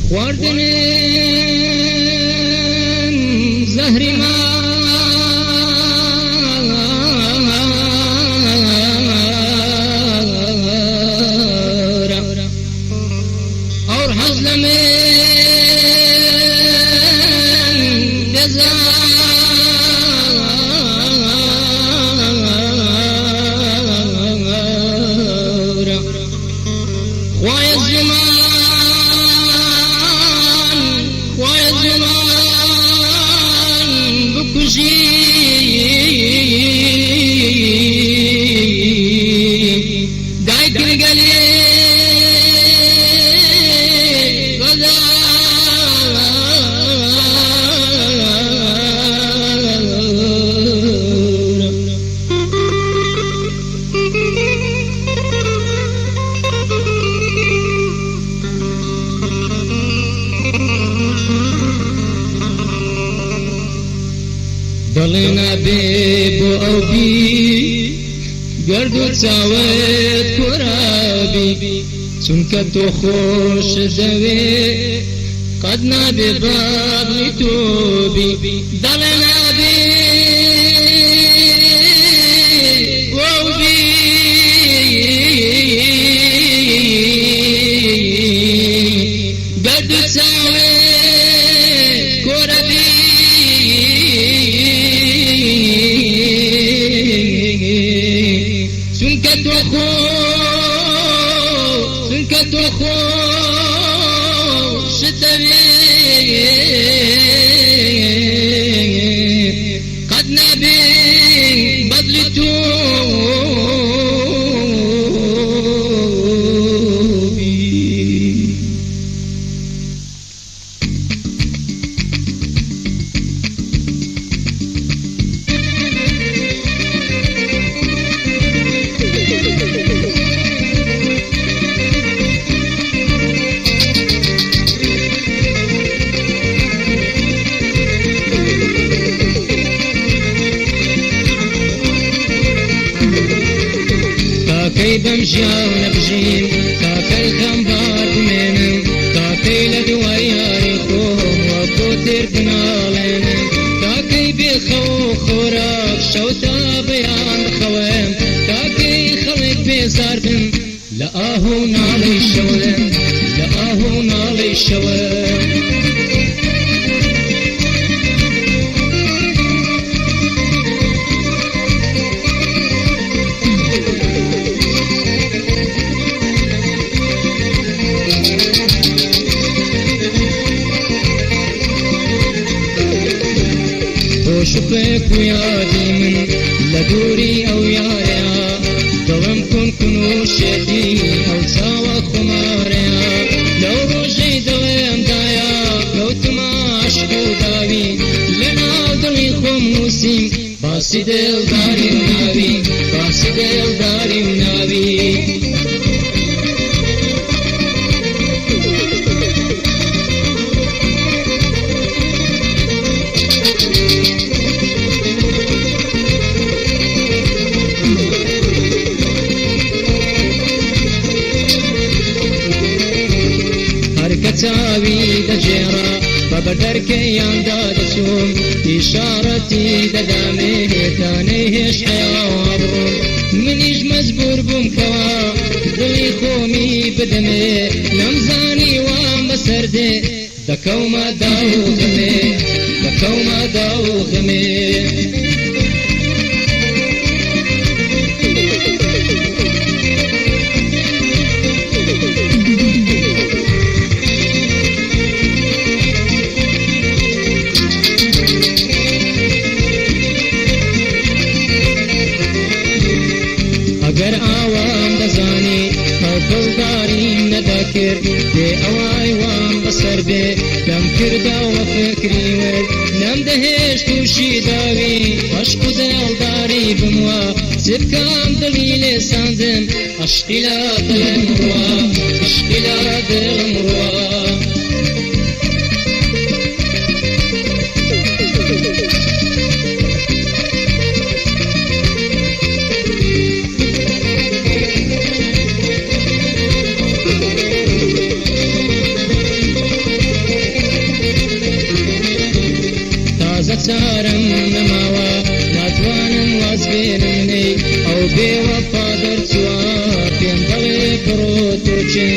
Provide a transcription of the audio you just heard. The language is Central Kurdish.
خواردن زهری دڵێنا بێ بۆ ئەو بی گەرد و چاوت کۆرابی چونکە تۆ خۆش دەوێ قەت نابێ بابڵی تۆبی دڵێنا بێ بۆ ئەو بی گەرد و چاوت کۆرابی بمشياو نبجين كاكل خمبار بمينم كاكي لدواي ياري خوم وكوتر بنالين كاكي بالخو خوراك شوتا بيان بخوام كاكي خلق بزاربن لآهو نالي شوام لآهو نالي شوام شوفك ويادي من لدوري أو ياريا دوم كنو شدي أو سوا خماريا لو روجي دوم دايا لو تماش داوي لنا دلي خموسي باسي دل داري وناوي باسي دل داري وناوي تاوي دجيرا بابا دركي عندها دسوم إشارتي ددامي تانيش حيوابون منيش مزبور بمكوا دلي خومي بدمي نمزاني وام بسردي دكوما داو غمي دكوما داو غمي اگر آوام دزانی او دلداری نداکر بی اوای وام بسر بی دم کرده و فکری ور نم دهش توشی داوی عشق و دلداری بموا سبکام دلیل سانزم عشقی لا دلم روا عشقی لا دلم روا بێنمنەی ئەو بێوەفا دەرچووە پێم دەڵێ بڕۆ تۆ چێ